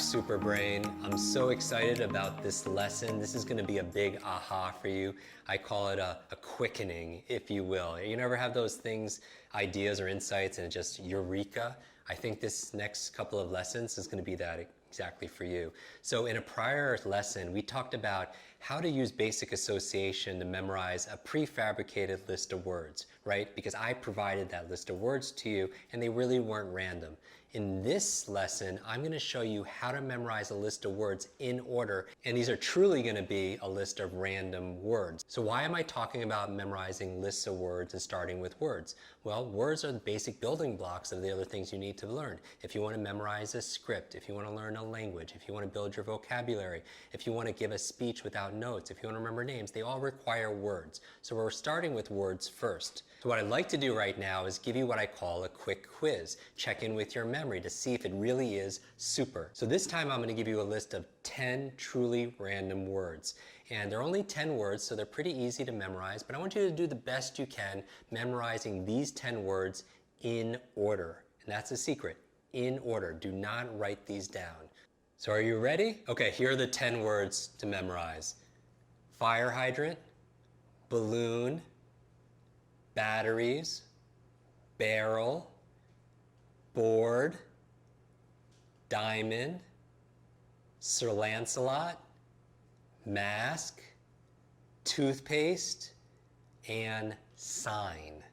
Super Brain. I'm so excited about this lesson. This is going to be a big aha for you. I call it a quickening, if you will. You never have those things, ideas or insights, and it just eureka? I think this next couple of lessons is going to be that exactly for you. So in a prior lesson, we talked about how to use basic association to memorize a prefabricated list of words, right? Because I provided that list of words to you and they really weren't random. In this lesson, I'm going to show you how to memorize a list of words in order, and these are truly going to be a list of random words. So why am I talking about memorizing lists of words and starting with words? Well, words are the basic building blocks of the other things you need to learn. If you want to memorize a script, if you want to learn a language, if you want to build your vocabulary, if you want to give a speech without notes, if you want to remember names, they all require words. So we're starting with words first. So what I'd like to do right now is give you what I call a quick quiz. Check in with your memory to see if it really is super. So this time I'm going to give you a list of 10 truly random words. And they're only 10 words, so they're pretty easy to memorize, but I want you to do the best you can memorizing these 10 words in order. And that's a secret, in order. Do not write these down. So are you ready? Okay, here are the 10 words to memorize. Fire hydrant, balloon, batteries, barrel, board, diamond, Sir Lancelot, mask, toothpaste, and sign.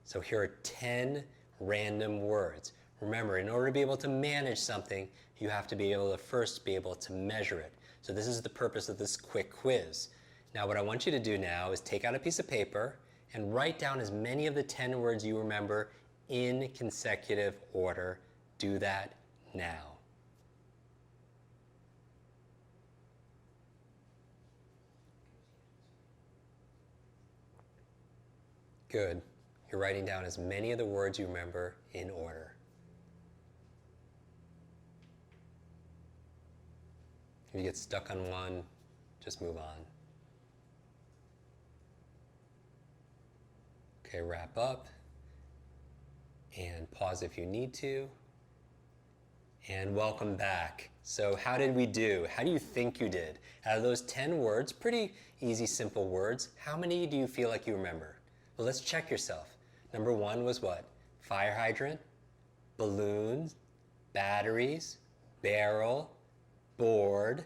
So here are 10 random words. Remember, in order to be able to manage something, you have to be able to first be able to measure it. So this is the purpose of this quick quiz. Now what I want you to do now is take out a piece of paper and write down as many of the 10 words you remember in consecutive order. Do that now. Good. You're writing down as many of the words you remember in order. If you get stuck on one, just move on. Okay, wrap up and pause if you need to. And welcome back. So how did we do? How do you think you did? Out of those 10 words, pretty easy, simple words, how many do you feel like you remember? Well, let's check yourself. Number 1 was what? Fire hydrant, balloons, batteries, barrel, board,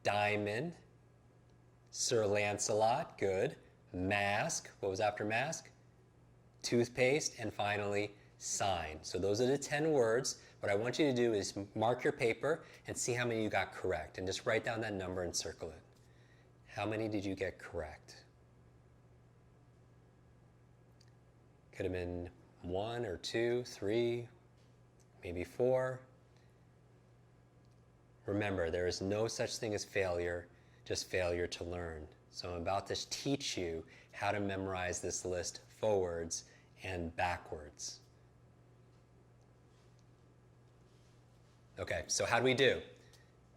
diamond, Sir Lancelot, good, mask, what was after mask? Toothpaste, and finally, sign. So those are the 10 words. What I want you to do is mark your paper and see how many you got correct, and just write down that number and circle it. How many did you get correct? Could have been 1 or 2, 3, maybe 4. Remember, there is no such thing as failure, just failure to learn. So I'm about to teach you how to memorize this list forwards and backwards. Okay, so how do we do?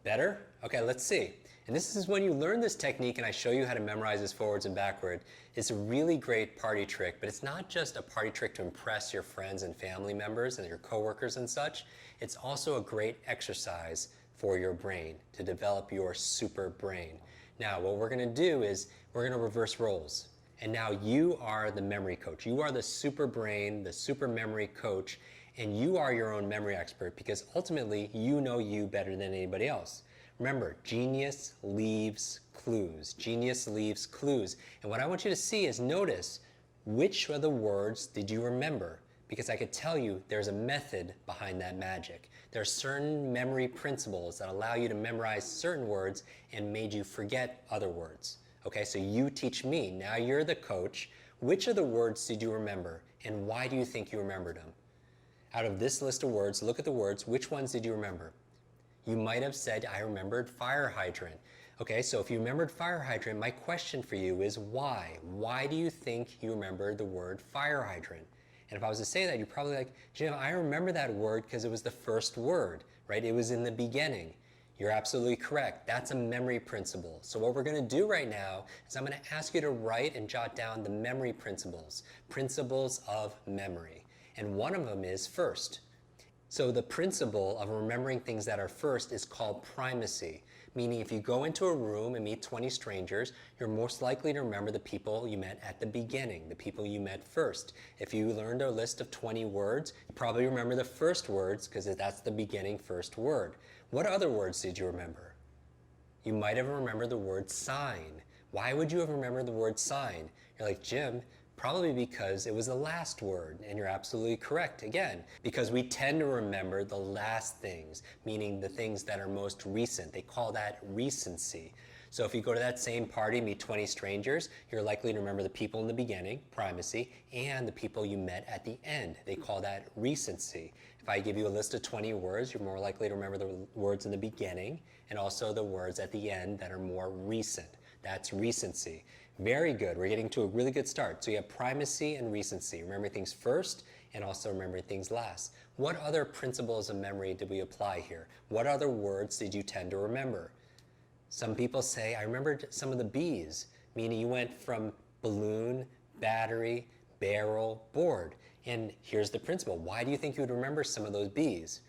Better? Okay, let's see. And this is when you learn this technique and I show you how to memorize this forwards and backward. It's a really great party trick, but it's not just a party trick to impress your friends and family members and your coworkers and such. It's also a great exercise for your brain to develop your super brain. Now, what we're going to do is we're going to reverse roles. And now you are the memory coach. You are the super brain, the super memory coach, and you are your own memory expert because ultimately you know you better than anybody else. Remember, genius leaves clues. Genius leaves clues. And what I want you to see is notice which of the words did you remember? Because I could tell you there's a method behind that magic. There are certain memory principles that allow you to memorize certain words and made you forget other words. Okay, so you teach me. Now you're the coach. Which of the words did you remember and why do you think you remembered them? Out of this list of words, look at the words. Which ones did you remember? You might have said, I remembered fire hydrant. Okay, so if you remembered fire hydrant, my question for you is why? Why do you think you remembered the word fire hydrant? And if I was to say that, you're probably like, Jim, I remember that word because it was the first word, right? It was in the beginning. You're absolutely correct. That's a memory principle. So what we're going to do right now is I'm going to ask you to write and jot down the memory principles of memory. And one of them is first. So the principle of remembering things that are first is called primacy, meaning if you go into a room and meet 20 strangers, you're most likely to remember the people you met at the beginning, the people you met first. If you learned a list of 20 words, you probably remember the first words because that's the beginning first word. What other words did you remember? You might have remembered the word sign. Why would you have remembered the word sign? You're like, Jim, probably because it was the last word, and you're absolutely correct again, because we tend to remember the last things, meaning the things that are most recent. They call that recency. So if you go to that same party, meet 20 strangers, you're likely to remember the people in the beginning, primacy, and the people you met at the end. They call that recency. If I give you a list of 20 words, you're more likely to remember the words in the beginning and also the words at the end that are more recent. That's recency. Very good. We're getting to a really good start. So you have primacy and recency. Remembering things first and also remembering things last. What other principles of memory did we apply here? What other words did you tend to remember? Some people say, I remembered some of the B's, meaning you went from balloon, battery, barrel, board. And here's the principle. Why do you think you would remember some of those B's?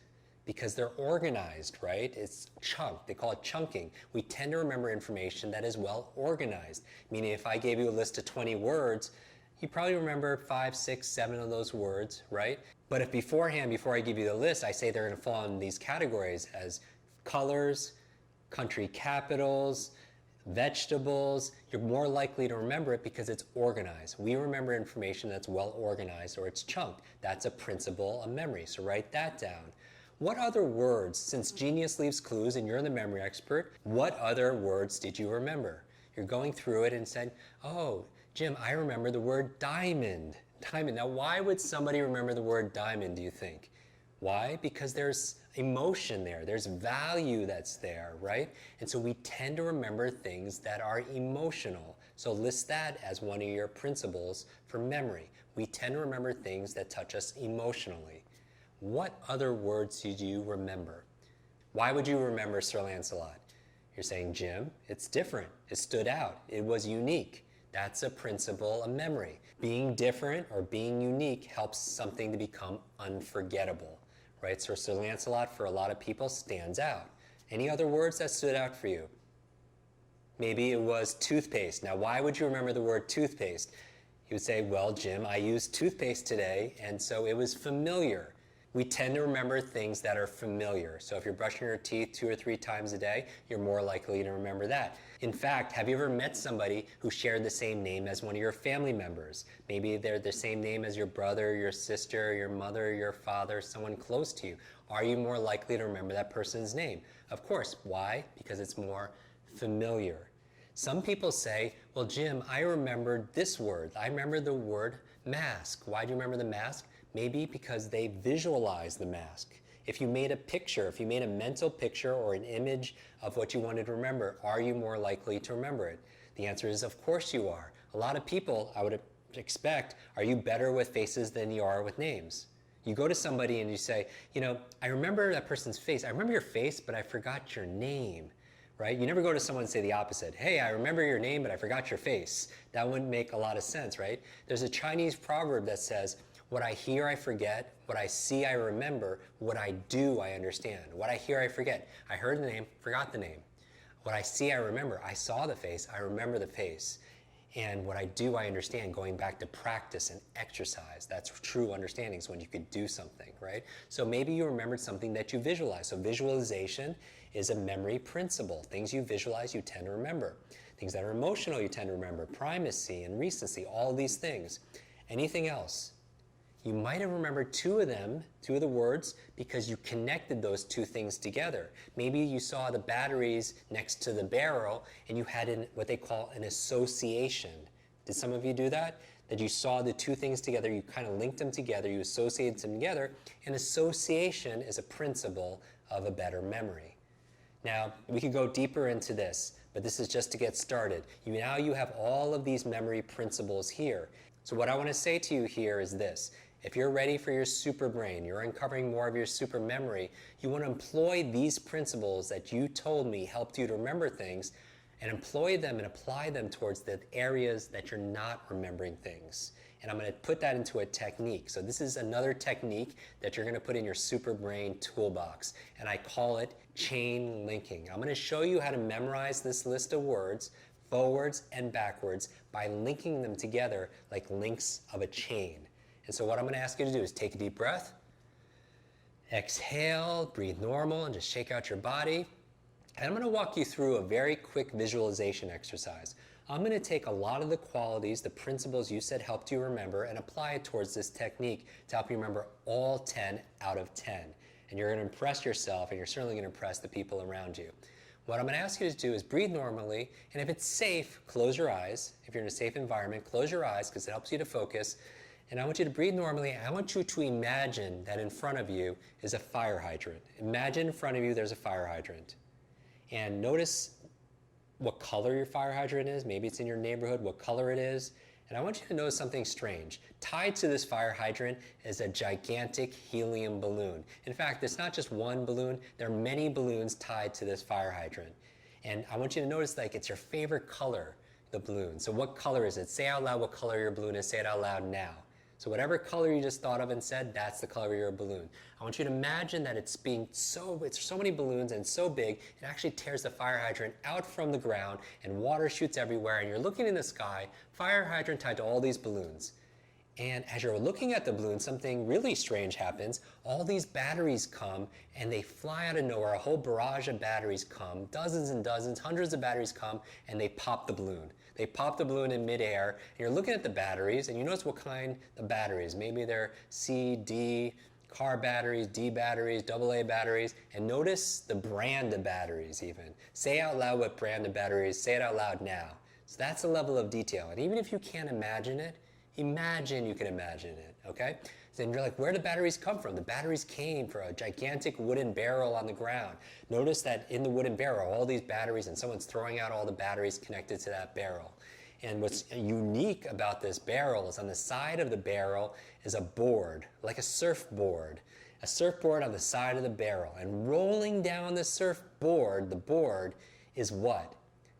Because they're organized, right? It's chunked. They call it chunking. We tend to remember information that is well organized, meaning if I gave you a list of 20 words, you probably remember 5, 6, 7 of those words, right? But if beforehand, before I give you the list, I say they're going to fall in these categories as colors, country capitals, vegetables, you're more likely to remember it because it's organized. We remember information that's well organized or it's chunked. That's a principle of memory, so write that down. What other words, since Genius leaves clues and you're the memory expert, what other words did you remember? You're going through it and said, oh, Jim, I remember the word diamond. Diamond. Now, why would somebody remember the word diamond, do you think? Why? Because there's emotion there. There's value that's there, right? And so we tend to remember things that are emotional. So list that as one of your principles for memory. We tend to remember things that touch us emotionally. What other words did you remember? Why would you remember Sir Lancelot? You're saying, Jim, it's different. It stood out. It was unique. That's a principle of memory. Being different or being unique helps something to become unforgettable, right? So Sir Lancelot, for a lot of people, stands out. Any other words that stood out for you? Maybe it was toothpaste. Now, why would you remember the word toothpaste? You would say, well, Jim, I used toothpaste today, and so it was familiar. We tend to remember things that are familiar. So if you're brushing your teeth 2 or 3 times a day, you're more likely to remember that. In fact, have you ever met somebody who shared the same name as one of your family members? Maybe they're the same name as your brother, your sister, your mother, your father, someone close to you. Are you more likely to remember that person's name? Of course. Why? Because it's more familiar. Some people say, well, Jim, I remembered this word. I remember the word mask. Why do you remember the mask? Maybe because they visualize the mask. If you made a picture, if you made a mental picture or an image of what you wanted to remember, are you more likely to remember it? The answer is, of course you are. A lot of people, I would expect, are you better with faces than you are with names? You go to somebody and you say, you know, I remember that person's face. I remember your face, but I forgot your name. Right? You never go to someone and say the opposite. Hey, I remember your name, but I forgot your face. That wouldn't make a lot of sense, right? There's a Chinese proverb that says, what I hear, I forget. What I see, I remember. What I do, I understand. What I hear, I forget. I heard the name, forgot the name. What I see, I remember. I saw the face, I remember the face. And what I do, I understand, going back to practice and exercise. That's true understanding, is when you could do something, right? So maybe you remembered something that you visualized. So visualization is a memory principle. Things you visualize, you tend to remember. Things that are emotional, you tend to remember. Primacy and recency, all these things. Anything else? You might have remembered 2 of them, 2 of the words, because you connected those 2 things together. Maybe you saw the batteries next to the barrel and you had what they call an association. Did some of you do that? That you saw the 2 things together, you kind of linked them together, you associated them together, and association is a principle of a better memory. Now, we could go deeper into this, but this is just to get started. Now you have all of these memory principles here. So what I want to say to you here is this. If you're ready for your super brain, you're uncovering more of your super memory, you want to employ these principles that you told me helped you to remember things and employ them and apply them towards the areas that you're not remembering things. and I'm going to put that into a technique. So this is another technique that you're going to put in your super brain toolbox, and I call it chain linking. I'm going to show you how to memorize this list of words forwards and backwards by linking them together like links of a chain. And so what I'm going to ask you to do is take a deep breath, exhale, breathe normal, and just shake out your body. And I'm going to walk you through a very quick visualization exercise. I'm going to take a lot of the qualities, the principles you said helped you remember, and apply it towards this technique to help you remember all 10 out of 10. And you're going to impress yourself, and you're certainly going to impress the people around you. What I'm going to ask you to do is breathe normally, and if it's safe, close your eyes. If you're in a safe environment, close your eyes because it helps you to focus. And I want you to breathe normally. I want you to imagine that in front of you is a fire hydrant. Imagine in front of you there's a fire hydrant. And notice what color your fire hydrant is. Maybe it's in your neighborhood, what color it is. And I want you to notice something strange. Tied to this fire hydrant is a gigantic helium balloon. In fact, it's not just one balloon. There are many balloons tied to this fire hydrant. And I want you to notice like it's your favorite color, the balloon. So what color is it? Say out loud what color your balloon is. Say it out loud now. So whatever color you just thought of and said, that's the color of your balloon. I want you to imagine that it's so many balloons and so big, it actually tears the fire hydrant out from the ground and water shoots everywhere, and you're looking in the sky, fire hydrant tied to all these balloons. And as you're looking at the balloon, something really strange happens. All these batteries come and they fly out of nowhere. A whole barrage of batteries come, dozens and dozens, hundreds of batteries come, and they pop the balloon. They pop the balloon in midair, and you're looking at the batteries, and you notice what kind of batteries. Maybe they're C, D, car batteries, D batteries, AA batteries, and notice the brand of batteries even. Say out loud what brand of batteries, say it out loud now. So that's the level of detail, and even if you can't imagine it, imagine you can imagine it, okay? Then you're like, where do batteries come from? The batteries came from a gigantic wooden barrel on the ground. Notice that in the wooden barrel, all these batteries, and someone's throwing out all the batteries connected to that barrel. And what's unique about this barrel is on the side of the barrel is a board, like a surfboard on the side of the barrel. And rolling down the surfboard, the board, is what?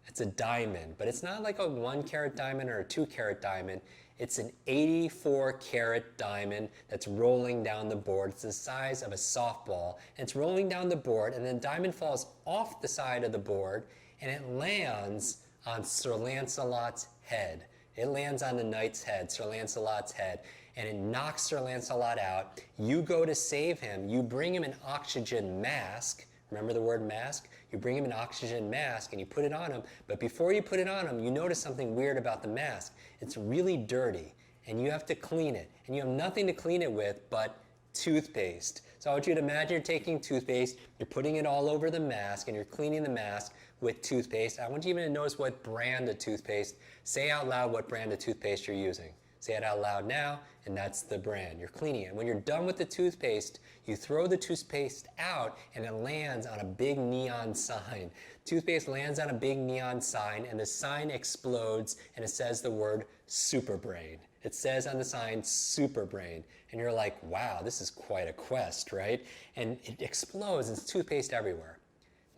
It's a diamond, but it's not like a 1 carat diamond or a 2 carat diamond. It's an 84 carat diamond that's rolling down the board. It's the size of a softball. And it's rolling down the board, and then diamond falls off the side of the board, and it lands on Sir Lancelot's head. It lands on the knight's head, Sir Lancelot's head, and it knocks Sir Lancelot out. You go to save him. You bring him an oxygen mask. Remember the word mask? You bring him an oxygen mask and you put it on him, but before you put it on him, you notice something weird about the mask. It's really dirty, and you have to clean it, and you have nothing to clean it with but toothpaste. So I want you to imagine you're taking toothpaste, you're putting it all over the mask, and you're cleaning the mask with toothpaste. I want you even to notice what brand of toothpaste. Say out loud what brand of toothpaste you're using. Say it out loud now, and that's the brand. You're cleaning it. When you're done with the toothpaste, you throw the toothpaste out, and it lands on a big neon sign. Toothpaste lands on a big neon sign, and the sign explodes, and it says the word Super Brain. It says on the sign, Super Brain. And you're like, wow, this is quite a quest, right? And it explodes, and it's toothpaste everywhere.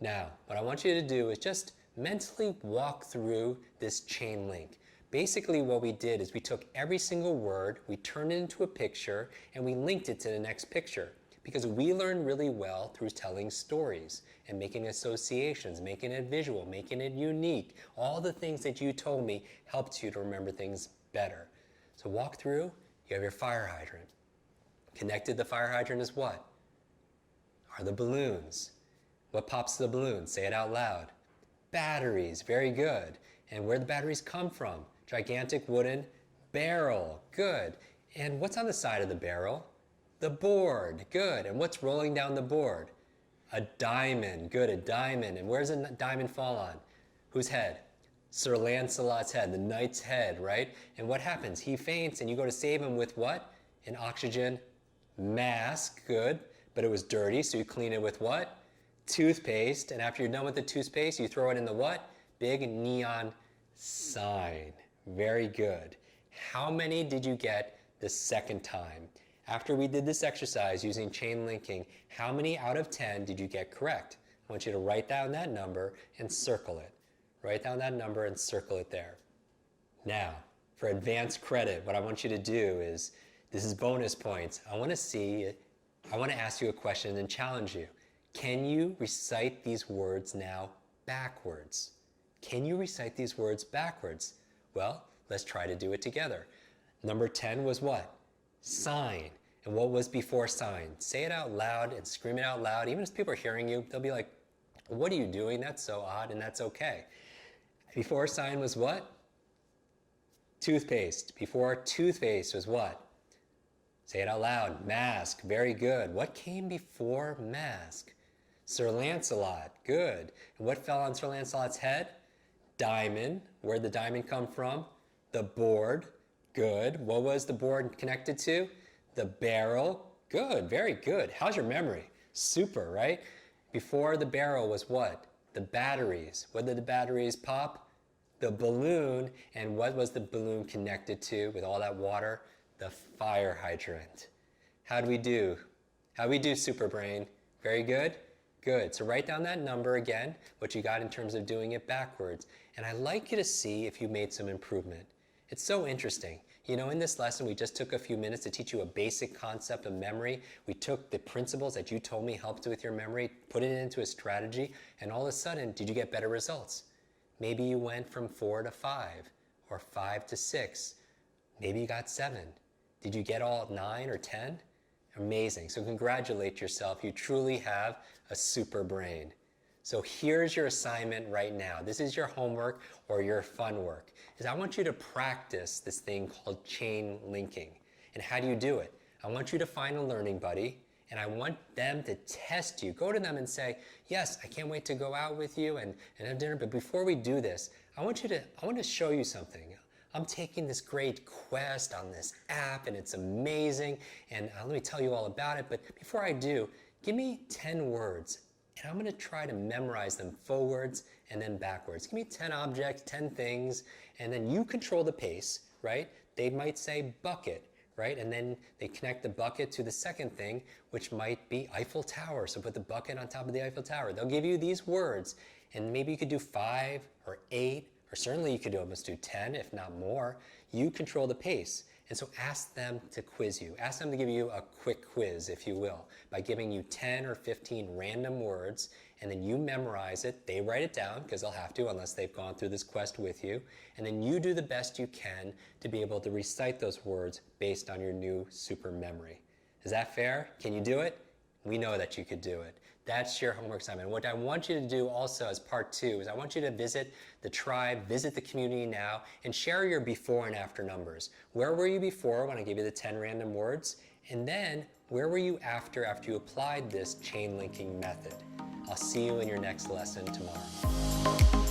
Now, what I want you to do is just mentally walk through this chain link. Basically what we did is we took every single word, we turned it into a picture, and we linked it to the next picture. Because we learn really well through telling stories and making associations, making it visual, making it unique. All the things that you told me helped you to remember things better. So walk through, you have your fire hydrant. Connected to the fire hydrant is what? Are the balloons. What pops the balloon? Say it out loud. Batteries, very good. And where the batteries come from? Gigantic wooden barrel, good. And what's on the side of the barrel? The board, good. And what's rolling down the board? A diamond, good, a diamond. And where's a diamond fall on? Whose head? Sir Lancelot's head, the knight's head, right? And what happens? He faints, and you go to save him with what? An oxygen mask, good. But it was dirty, so you clean it with what? Toothpaste. And after you're done with the toothpaste, you throw it in the what? Big neon sign. Very good. How many did you get the second time? After we did this exercise using chain linking, how many out of 10 did you get correct? I want you to write down that number and circle it. Write down that number and circle it there. Now, for advanced credit, what I want you to do is, this is bonus points. I want to ask you a question and challenge you. Can you recite these words now backwards? Can you recite these words backwards? Well, let's try to do it together. Number 10 was what? Sign. And what was before sign? Say it out loud and scream it out loud. Even if people are hearing you, they'll be like, what are you doing? That's so odd, and that's okay. Before sign was what? Toothpaste. Before toothpaste was what? Say it out loud. Mask. Very good. What came before mask? Sir Lancelot. Good. And what fell on Sir Lancelot's head? Diamond. Where'd the diamond come from? The board. Good. What was the board connected to? The barrel. Good. Very good. How's your memory? Super, right? Before the barrel was what? The batteries. What did the batteries pop? The balloon. And what was the balloon connected to with all that water? The fire hydrant. How'd we do? How'd we do, Super Brain? Very good? Good. So write down that number again, what you got in terms of doing it backwards. And I'd like you to see if you made some improvement. It's so interesting. You know, in this lesson, we just took a few minutes to teach you a basic concept of memory. We took the principles that you told me helped with your memory, put it into a strategy, and all of a sudden, did you get better results? Maybe you went from 4 to 5, or 5 to 6. Maybe you got 7. Did you get all 9 or 10? Amazing. So congratulate yourself. You truly have a super brain. So here's your assignment right now. This is your homework or your fun work. Is I want you to practice this thing called chain linking. And how do you do it? I want you to find a learning buddy, and I want them to test you. Go to them and say, yes, I can't wait to go out with you and have dinner, but before we do this, I want to show you something. I'm taking this great quest on this app, and it's amazing, and let me tell you all about it, but before I do, give me 10 words, and I'm going to try to memorize them forwards and then backwards. Give me 10 objects, 10 things, and then you control the pace, right? They might say bucket, right? And then they connect the bucket to the second thing, which might be Eiffel Tower. So put the bucket on top of the Eiffel Tower. They'll give you these words, and maybe you could do 5 or 8, or certainly you could almost do 10, if not more. You control the pace. And so ask them to quiz you. Ask them to give you a quick quiz, if you will, by giving you 10 or 15 random words, and then you memorize it. They write it down, because they'll have to, unless they've gone through this quest with you. And then you do the best you can to be able to recite those words based on your new super memory. Is that fair? Can you do it? We know that you could do it. That's your homework assignment. What I want you to do also as part 2 is I want you to visit the tribe, visit the community now, and share your before and after numbers. Where were you before when I gave you the 10 random words? And then where were you after you applied this chain linking method? I'll see you in your next lesson tomorrow.